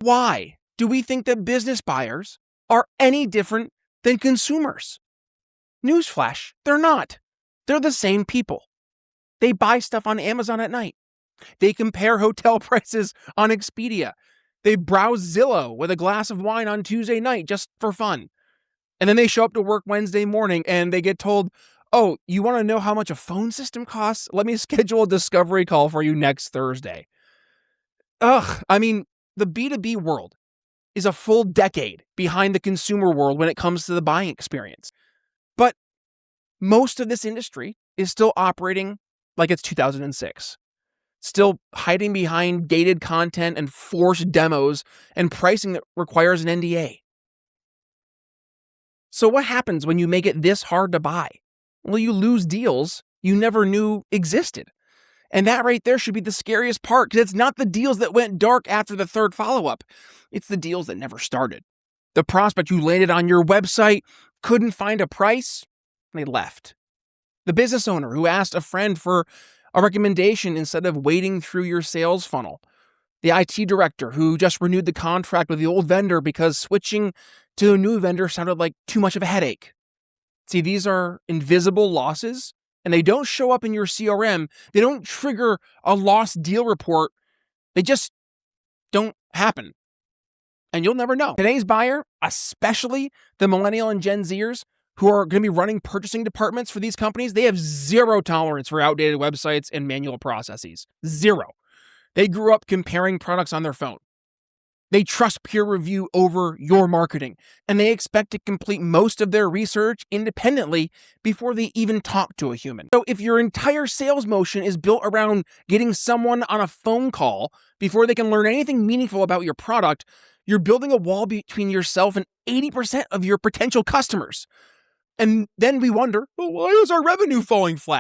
Why do we think that business buyers are any different than consumers? Newsflash, they're not. They're the same people. They buy stuff on Amazon at night. They compare hotel prices on Expedia. They browse Zillow with a glass of wine on Tuesday night just for fun. And then they show up to work Wednesday morning and they get told, oh, you want to know how much a phone system costs? Let me schedule a discovery call for you next Thursday. The B2B world is a full decade behind the consumer world when it comes to the buying experience. But most of this industry is still operating like it's 2006. Still hiding behind gated content and forced demos and pricing that requires an NDA. So what happens when you make it this hard to buy? Well, you lose deals you never knew existed. And that right there should be the scariest part, because it's not the deals that went dark after the third follow-up. It's the deals that never started. The prospect who landed on your website couldn't find a price, and they left. The business owner who asked a friend for a recommendation instead of wading through your sales funnel. The IT director who just renewed the contract with the old vendor because switching to a new vendor sounded like too much of a headache. See, these are invisible losses, and they don't show up in your CRM. They don't trigger a lost deal report. They just don't happen. And you'll never know. Today's buyer, especially the millennial and Gen Zers who are going to be running purchasing departments for these companies, they have zero tolerance for outdated websites and manual processes. Zero. They grew up comparing products on their phone. They trust peer review over your marketing, and they expect to complete most of their research independently before they even talk to a human. So if your entire sales motion is built around getting someone on a phone call before they can learn anything meaningful about your product, you're building a wall between yourself and 80% of your potential customers. And then we wonder, well, why is our revenue falling flat?